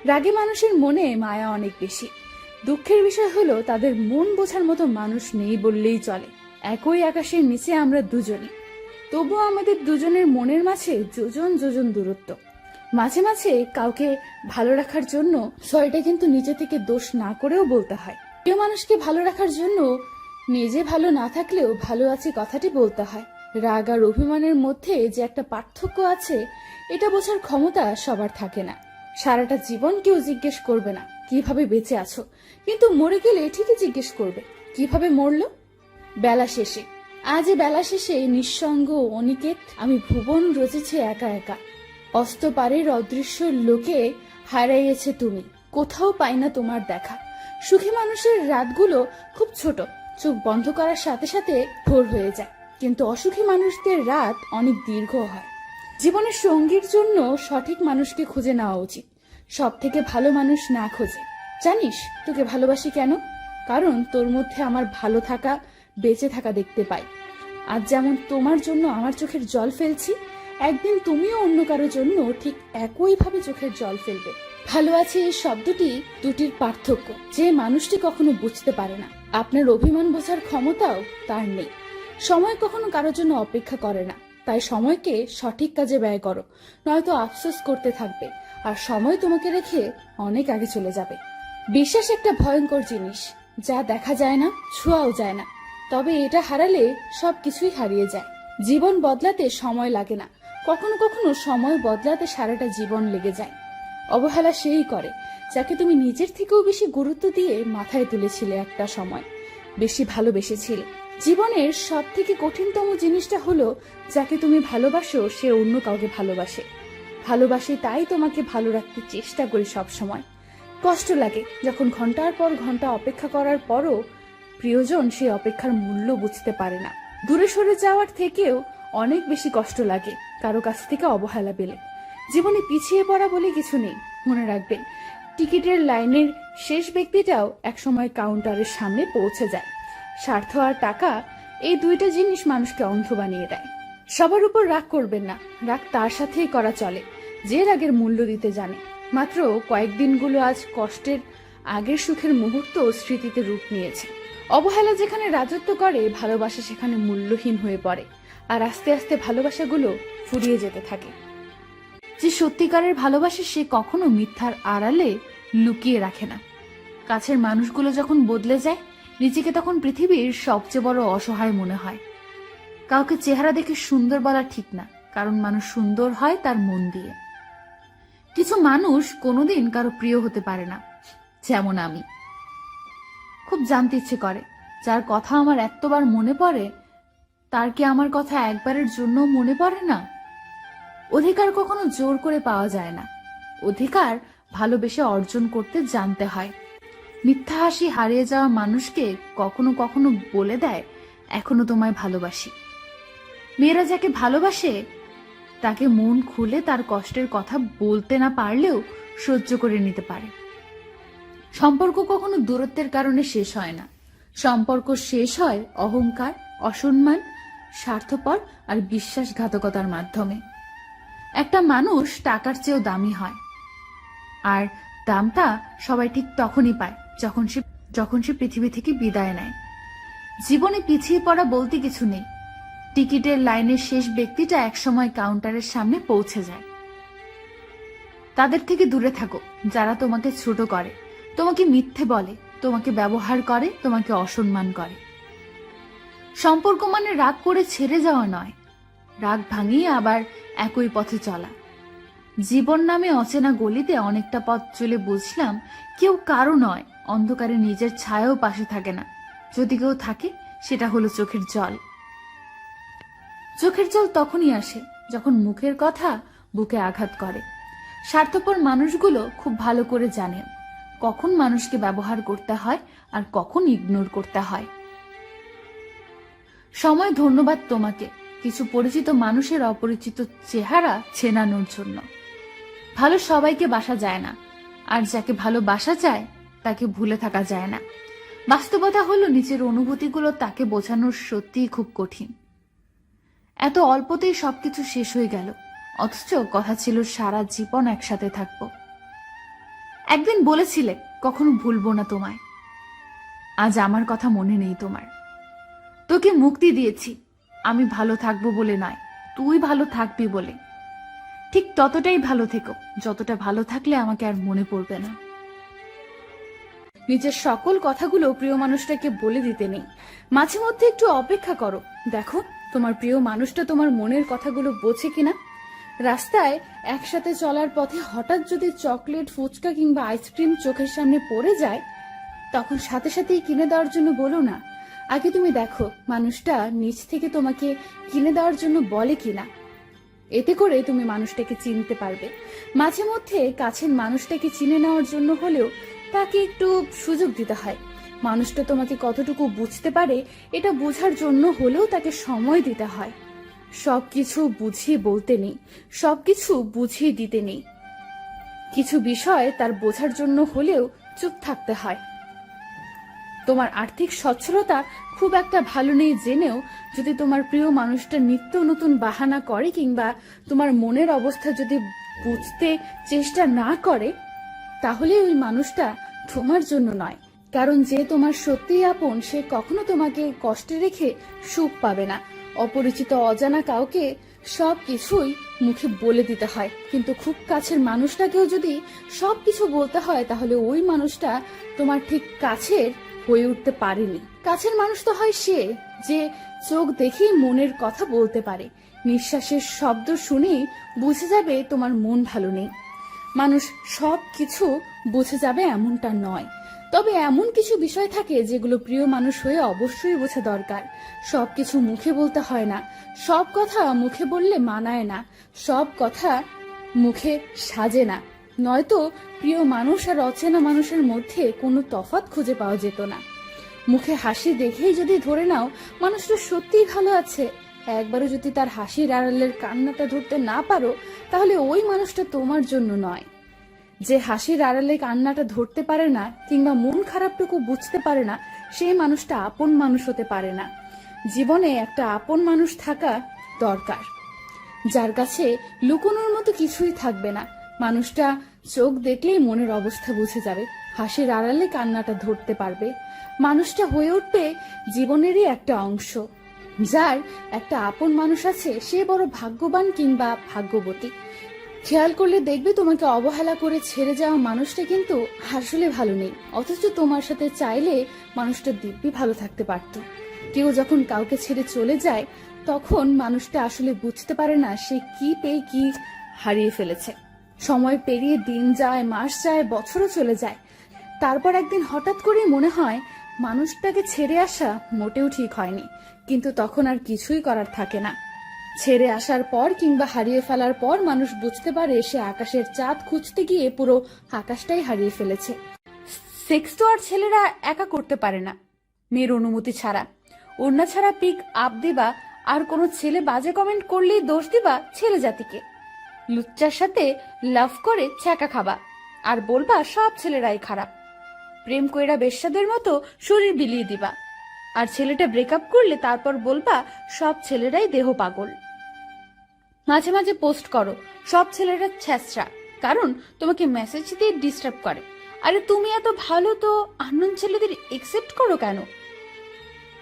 রাগে মানুষের মনে মায়া অনেক বেশি। দুঃখের বিষয় হলো তাদের মন বোঝার মতো মানুষ নেই বললেই চলে। একই আকাশের নিচে আমরা দুজনই, তবুও আমাদের দুজনের মনের মাঝে যোজন যোজন দূরত্ব। মাঝে মাঝে কাউকে ভালো রাখার জন্য সরিটা কিন্তু নিজে থেকে দোষ না করেও বলতে হয়। প্রিয় মানুষকে ভালো রাখার জন্য নিজে ভালো না থাকলেও ভালো আছে কথাটি বলতে হয়। রাগ আর অভিমানের মধ্যে যে একটা পার্থক্য আছে, এটা বোঝার ক্ষমতা সবার থাকে না। সারাটা জীবন কেউ জিজ্ঞেস করবে না কিভাবে বেঁচে আছো, কিন্তু মরে গেলে ঠিকই জিজ্ঞেস করবে কিভাবে মরলো। বেলা শেষে, আজ বেলা শেষে নিঃসঙ্গ অনিকেত আমি ভুবন রচেছে একা একা। অস্তপারের অদৃশ্য লোকে হারাইয়েছে তুমি, কোথাও পাই না তোমার দেখা। সুখী মানুষের রাতগুলো খুব ছোট, চোখ বন্ধ করার সাথে সাথে ভোর হয়ে যায়, কিন্তু অসুখী মানুষদের রাত অনেক দীর্ঘ হয়। জীবনের সঙ্গীর জন্য সঠিক মানুষকে খুঁজে নেওয়া উচিত, সব থেকে ভালো মানুষ না খোঁজে। জানিস তোকে ভালোবাসি কেন? কারণ তোর মধ্যে আমার ভালো থাকা, বেঁচে থাকা দেখতে পাই। আজ যেমন তোমার জন্য আমার চোখের জল ফেলছি, একদিন তুমিও অন্য কারোর জন্য ঠিক একইভাবে চোখের জল ফেলবে। ভালো আছে এই শব্দটি দুটির পার্থক্য যে মানুষটি কখনো বুঝতে পারে না। আপনার অভিমান বোঝার ক্ষমতাও তার নেই। সময় কখনো কারোর জন্য অপেক্ষা করে না, তাই সময়কে সঠিক কাজে ব্যয় করো, নয়তো আফসোস করতে থাকবে আর সময় তোমাকে রেখে অনেক আগে চলে যাবে। বিশ্বাস একটা ভয়ঙ্কর জিনিস, যা দেখা যায় না, ছোঁয়াও যায় না, তবে এটা হারালে সবকিছুই হারিয়ে যায়। জীবন বদলাতে সময় লাগে না, কখনো কখনো সময় বদলাতে সারাটা জীবন লেগে যায়। অবহেলা সেই করে যাকে তুমি নিজের থেকেও বেশি গুরুত্ব দিয়ে মাথায় তুলেছিলে, একটা সময় বেশি ভালোবেসেছিলে। জীবনের সব থেকে কঠিনতম জিনিসটা হলো যাকে তুমি ভালোবাসো সে অন্য কাউকে ভালোবাসে তাই তোমাকে ভালো রাখতে চেষ্টা করি সব সময়। কষ্ট লাগে যখন ঘন্টার পর ঘন্টা অপেক্ষা করার পরও প্রিয়জন সেই অপেক্ষার মূল্য বুঝতে পারে না। দূরে সরে যাওয়ার থেকেও অনেক বেশি কষ্ট লাগে কারো কাছ থেকে অবহেলা পেলে। জীবনে পিছিয়ে পড়া বলে কিছু নেই, মনে রাখবেন। টিকিটের লাইনের শেষ ব্যক্তিটাও একসময় কাউন্টারের সামনে পৌঁছে যায়। স্বার্থ আর টাকা, এই দুইটা জিনিস মানুষকে অন্ধ বানিয়ে দেয়। সবার উপর রাগ করবেন না, রাগ তার সাথেই করা চলে যে রাগের মূল্য দিতে জানে। মাত্র কয়েকদিনগুলো আজ কষ্টের, আগের সুখের মুহূর্ত স্মৃতিতে রূপ নিয়েছে। অবহেলা যেখানে রাজত্ব করে, ভালোবাসা সেখানে মূল্যহীন হয়ে পড়ে, আর আস্তে আস্তে ভালোবাসাগুলো ফুরিয়ে যেতে থাকে। যে সত্যিকারের ভালোবাসে সে কখনো মিথ্যার আড়ালে লুকিয়ে রাখে না। কাছের মানুষগুলো যখন বদলে যায়, নিজেকে তখন পৃথিবীর সবচেয়ে বড় অসহায় মনে হয়। কাউকে চেহারা দেখে সুন্দর বলা ঠিক না, কারণ মানুষ সুন্দর হয় তার মন দিয়ে। কিছু মানুষ কোনোদিন কারো প্রিয় হতে পারে না, যেমন আমি। খুব জানতে ইচ্ছে করে, যার কথা আমার এতবার মনে পড়ে তার কি আমার কথা একবারের জন্য মনে পড়ে না? অধিকার কখনো জোর করে পাওয়া যায় না, অধিকার ভালোবেসে অর্জন করতে জানতে হয়। মিথ্যা হাসি হারিয়ে যাওয়া মানুষকে কখনো কখনো বলে দেয়, এখনো তোমায় ভালোবাসি। মেয়েরা যাকে ভালোবাসে তাকে মন খুলে তার কষ্টের কথা বলতে না পারলেও সহ্য করে নিতে পারে। সম্পর্ক কখনো দূরত্বের কারণে শেষ হয় না, সম্পর্ক শেষ হয় অহংকার, অসম্মান, স্বার্থপর আর বিশ্বাসঘাতকতার মাধ্যমে। একটা মানুষ টাকার চেয়েও দামি হয়, আর দামটা সবাই ঠিক তখনই পায় যখন সে পৃথিবী থেকে বিদায় নেয়। জীবনে পিছিয়ে পড়া বলতে কিছু নেই। টিকিটের লাইনের শেষ ব্যক্তিটা একসময় কাউন্টারের সামনে পৌঁছে যায়। তাদের থেকে দূরে থাকো যারা তোমাকে ছোট করে, তোমাকে মিথ্যে বলে, তোমাকে ব্যবহার করে, তোমাকে অসম্মান করে। সম্পর্ক মানে রাগ করে ছেড়ে যাওয়া নয়, রাগ ভাঙিয়ে আবার একই পথে চলা। জীবন নামে অচেনা গলিতে অনেকটা পথ চলে বুঝলাম কেউ কারো নয়, অন্ধকারে নিজের ছায়াও পাশে থাকে না। যদি কেউ থাকে সেটা হলো চোখের জল। চোখের জল তখনই আসে যখন মুখের কথা বুকে আঘাত করে। স্বার্থপর মানুষগুলো খুব ভালো করে জানেন কখন মানুষকে ব্যবহার করতে হয় আর কখন ইগনোর করতে হয়। সময় ধন্যবাদ তোমাকে কিছু পরিচিত মানুষের অপরিচিত চেহারা চেনানোর জন্য। ভালো সবাইকে বাসা যায় না, আর যাকে ভালোবাসা যায় তাকে ভুলে থাকা যায় না। বাস্তবতা হলো নিজের অনুভূতিগুলো তাকে বোঝানোর সত্যিই খুব কঠিন। এত অল্পতেই সবকিছু শেষ হয়ে গেল, অথচ কথা ছিল সারা জীবন একসাথে থাকবো। একদিন বলেছিলে কখনো ভুলবো না তোমায়। আজ আমার কথা মনে নেই তোমার। তোকে মুক্তি দিয়েছি আমি ভালো থাকবো বলে নয়, তুই ভালো থাকবি বলে। ঠিক ততটাই ভালো থেকো যতটা ভালো থাকলে আমাকে আর মনে পড়বে না। নিজের সকল কথাগুলো প্রিয় মানুষটাকে বলে দিতে নেই, মাঝে মধ্যে একটু অপেক্ষা করো, দেখো তোমার প্রিয় মানুষটা তোমার মনের কথাগুলো বোঝে কিনা। রাস্তায় একসাথে চলার পথে হঠাৎ যদি চকলেট, ফুচকা কিংবা আইসক্রিম চোখের সামনে পড়ে যায়, তখন সাথে সাথেই কিনে দেওয়ার জন্য বলো না। আগে তুমি দেখো মানুষটা নিজ থেকে তোমাকে কিনে দেওয়ার জন্য বলে কিনা। এতে করে তুমি মানুষটাকে চিনতে পারবে। মাঝে মধ্যে কাছের মানুষটাকে চিনে নেওয়ার জন্য হলেও তাকে একটু সুযোগ দিতে হয়। মানুষটা তোমাকে কতটুকু বুঝতে পারে এটা বোঝার জন্য হলেও তাকে সময় দিতে হয়। সবকিছু বুঝিয়ে বলতে নেই, সবকিছু বুঝিয়ে দিতে নেই। কিছু বিষয় তার বোঝার জন্য হলেও চুপ থাকতে হয়। তোমার আর্থিক সচ্ছলতা খুব একটা ভালো নেই জেনেও যদি তোমার প্রিয় মানুষটা নিত্য নতুন বাহানা করে কিংবা তোমার মনের অবস্থা যদি বুঝতে চেষ্টা না করে, তাহলে ওই মানুষটা তোমার জন্য নয়। কারণ যে তোমার সত্যিই আপন সে কখনো তোমাকে কষ্টে রেখে সুখ পাবে না। অপরিচিত অজানা কাউকে সবকিছুই মুখে বলে দিতে হয়, কিন্তু খুব কাছের মানুষটাকেও যদি সবকিছু বলতে হয় তাহলে ওই মানুষটা তোমার ঠিক কাছের হয়ে উঠতে পারেনি। কাছের মানুষ তো হয় সে যে চোখ দেখেই মনের কথা বলতে পারে, নিঃশ্বাসের শব্দ শুনেই বুঝে যাবে তোমার মন ভালো নেই। মানুষ সব কিছু বুঝে যাবে এমনটা নয়, তবে এমন কিছু বিষয় থাকে যেগুলো প্রিয় মানুষ হয়ে অবশ্যই বোঝা দরকার। সবকিছু মুখে বলতে হয় না, সব কথা মুখে বললে মানায় না, সব কথা মুখে সাজে না। নয়তো প্রিয় মানুষ আর অচেনা মানুষের মধ্যে কোনো তফাৎ খুঁজে পাওয়া যেত না। মুখে হাসি দেখেই যদি ধরে নাও মানুষটা সত্যিই ভালো আছে, একবারও যদি তার হাসির আড়ালের কান্নাটা ধরতে না পারো, তাহলে ওই মানুষটা তোমার জন্য নয়। যে হাসির আড়ালে কান্নাটা ধরতে পারে না কিংবা মন খারাপটুকু বুঝতে পারে না, সেই মানুষটা আপন মানুষ হতে পারে না। জীবনে একটা আপন মানুষ থাকা দরকার, যার কাছে লুকোনোর মতো কিছুই থাকবে না। মানুষটা চোখ দেখলেই মনের অবস্থা বুঝে যাবে, হাসির আড়ালে কান্নাটা ধরতে পারবে। মানুষটা হয়ে উঠবে জীবনেরই একটা অংশ। যার একটা আপন মানুষ আছে সে বড় ভাগ্যবান কিংবা ভাগ্যবতী। খেয়াল করলে দেখবে তোমাকে অবহেলা করে ছেড়ে যাওয়া মানুষটা কিন্তু আসলে ভালো নেই, অথচ তোমার সাথে চাইলে মানুষটা দিব্যি ভালো থাকতে পারত। কেউ যখন কাউকে ছেড়ে চলে যায় তখন মানুষটা আসলে বুঝতে পারে না সে কি পেয়ে কি হারিয়ে ফেলেছে। সময় পেরিয়ে দিন যায়, মাস যায়, বছরও চলে যায়, তারপর একদিন হঠাৎ করেই মনে হয় মানুষটাকে ছেড়ে আসা মোটেও ঠিক হয়নি, কিন্তু তখন আর কিছুই করার থাকে না। ছেড়ে আসার পর কিংবা হারিয়ে ফেলার পর মানুষ বুঝতে পারে সে আকাশের চাঁদ খুঁজতে গিয়ে পুরো আকাশটাই হারিয়ে ফেলেছে। সেক্স তো আর ছেলেরা একা করতে পারে না মেয়ের অনুমতি ছাড়া। ওড়না ছাড়া পিক আপ দিবা আর কোনো ছেলে বাজে কমেন্ট করলেই দোষ দিবা ছেলে জাতিকে। লুচ্চার সাথে লাভ করে ছ্যাঁকা খাবা আর বলবা সব ছেলেরাই খারাপ। প্রেম কইরা বেশ্যাদের মতো শরীর বিলিয়ে দিবা আর ছেলেটা ব্রেকআপ করলে তারপর বলবা সব ছেলেরাই দেহ পাগল। মাঝে মাঝে পোস্ট করো সব ছেলেরা ছ্যাঁচড়া, কারণ তোমাকে মেসেজ দিয়ে ডিস্টার্ব করে। আরে তুমি এত ভালো তো আননোন ছেলেদের একসেপ্ট করো কেন?